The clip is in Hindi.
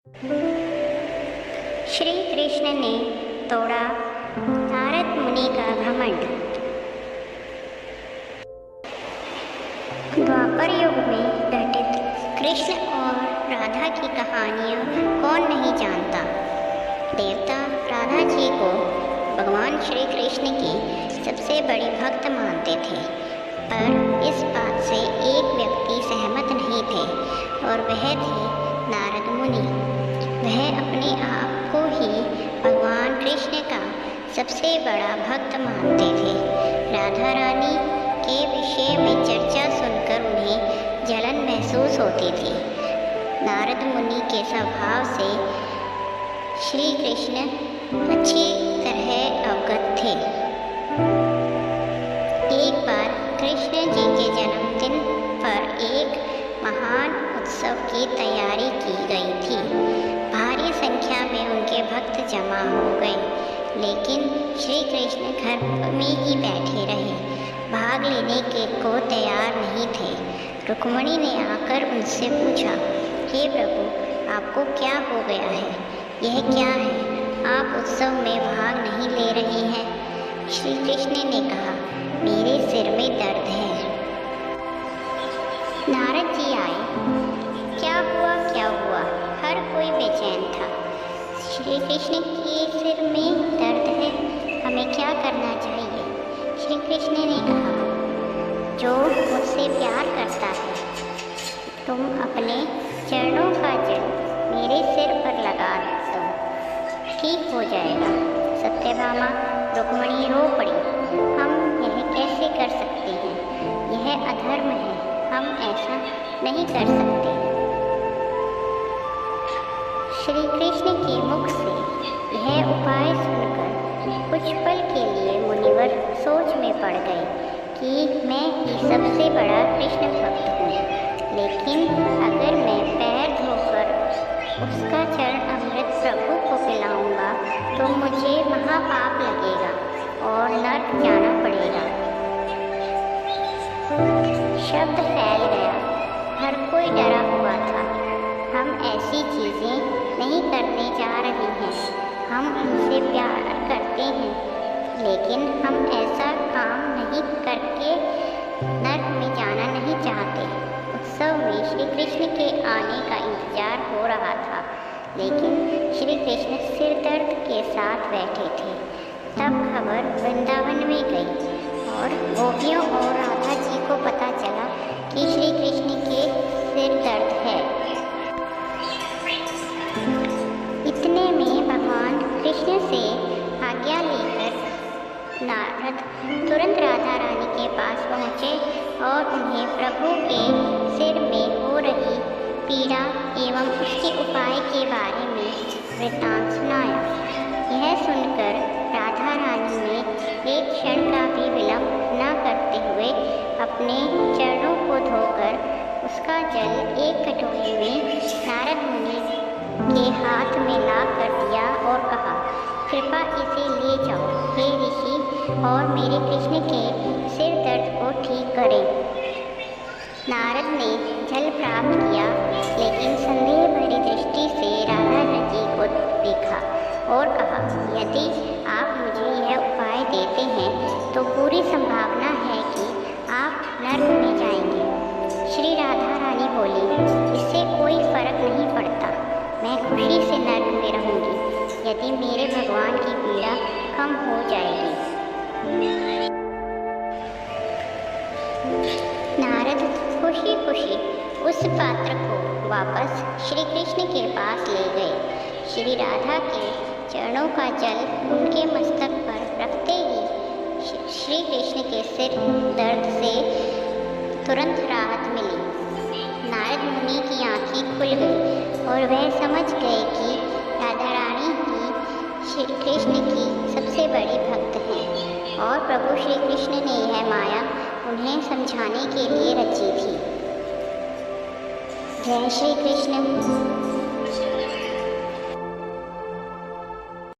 श्री कृष्ण ने तोड़ा नारद मुनि का घमंड। द्वापर युग में घटित कृष्ण और राधा की कहानियाँ कौन नहीं जानता। देवता राधा जी को भगवान श्री कृष्ण की सबसे बड़ी भक्त मानते थे, पर इस बात से एक व्यक्ति सहमत नहीं थे और वह थे नारद मुनि। वह अपने आप को ही भगवान कृष्ण का सबसे बड़ा भक्त मानते थे। राधा रानी के विषय में चर्चा सुनकर उन्हें जलन महसूस होती थी। नारद मुनि के स्वभाव से श्री कृष्ण अच्छी तरह अवगत थे। एक बार कृष्ण जी के जन्मदिन पर एक महान उत्सव की तैयारी की गई थी। भारी संख्या में उनके भक्त जमा हो गए, लेकिन श्री कृष्ण घर में ही बैठे रहे, भाग लेने को तैयार नहीं थे। रुक्मिणी ने आकर उनसे पूछा, हे प्रभु, आपको क्या हो गया है? यह क्या है? आप उत्सव में भाग नहीं ले रहे हैं। श्री कृष्ण ने कहा, मेरे सिर में दर्द है। नारद जी आए। क्या हुआ? हर कोई बेचैन था। श्री कृष्ण के सिर में दर्द है, हमें क्या करना चाहिए? श्री कृष्ण ने कहा, जो मुझसे प्यार करता है, तुम अपने चरणों का जल मेरे सिर पर लगा दो, ठीक हो जाएगा। सत्यभामा रुक्मिणी रो पड़ी। हम यह कैसे कर सकते हैं? यह अधर्म है, हम ऐसा नहीं कर सकते। श्री कृष्ण के मुख से यह उपाय सुनकर कुछ पल के लिए मुनिवर सोच में पड़ गए कि मैं ही सबसे बड़ा कृष्ण भक्त हूँ, लेकिन अगर मैं पैर धोकर उसका चरण अमृत प्रभु को पिलाऊंगा तो मुझे महापाप लगेगा और नर्क जाना पड़ेगा। शब्द फैल गया, हर कोई डरा हुआ था। हम ऐसी चीज़ें नहीं करने जा रहे हैं। हम उनसे प्यार करते हैं, लेकिन हम ऐसा काम नहीं करके नर्क में जाना नहीं चाहते। उत्सव में श्री कृष्ण के आने का इंतजार हो रहा था, लेकिन श्री कृष्ण सिर दर्द के साथ बैठे थे। तब खबर वृंदावन में गई और गोपियों और राधा जी को पता चला कि श्री कृष्ण के सिर दर्द है। इतने में भगवान कृष्ण से आज्ञा लेकर नारद तुरंत राधा रानी के पास पहुँचे और उन्हें प्रभु के सिर में हो रही पीड़ा एवं उसके उपाय के बारे में वृत्तांत सुनाया। यह सुनकर राधा रानी ने एक क्षण का भी विलंब न करते हुए अपने चरणों को धोकर उसका जल एक कटोरी में नारद मुनि के हाथ में ला कर दिया और कहा, कृपा इसे ले जाओ हे ऋषि, और मेरे कृष्ण के सिर दर्द को ठीक करें। नारद ने जल प्राप्त किया, लेकिन संदेह भरी दृष्टि से राधा जी को देखा और कहा, यदि आप मुझे यह उपाय देते हैं तो पूरी संभावना है कि आप नर्क में जाएंगे। श्री राधा रानी बोली, इससे कोई फर्क नहीं पड़ता, मैं खुशी से नर्क में रहूंगी यदि मेरे भगवान की पीड़ा कम हो जाएगी। नारद खुशी खुशी उस पात्र को वापस श्री कृष्ण के पास ले गए। श्री राधा के चरणों का जल उनके मस्तक पर रखते ही श्री कृष्ण के सिर दर्द से तुरंत राहत मिली। नारद मुनि की आंखें खुल गई और वह समझ गए कि राधा रानी ही श्री कृष्ण की सबसे बड़ी भक्त हैं और प्रभु श्री कृष्ण ने यह माया उन्हें समझाने के लिए रची थी। जय श्री कृष्ण।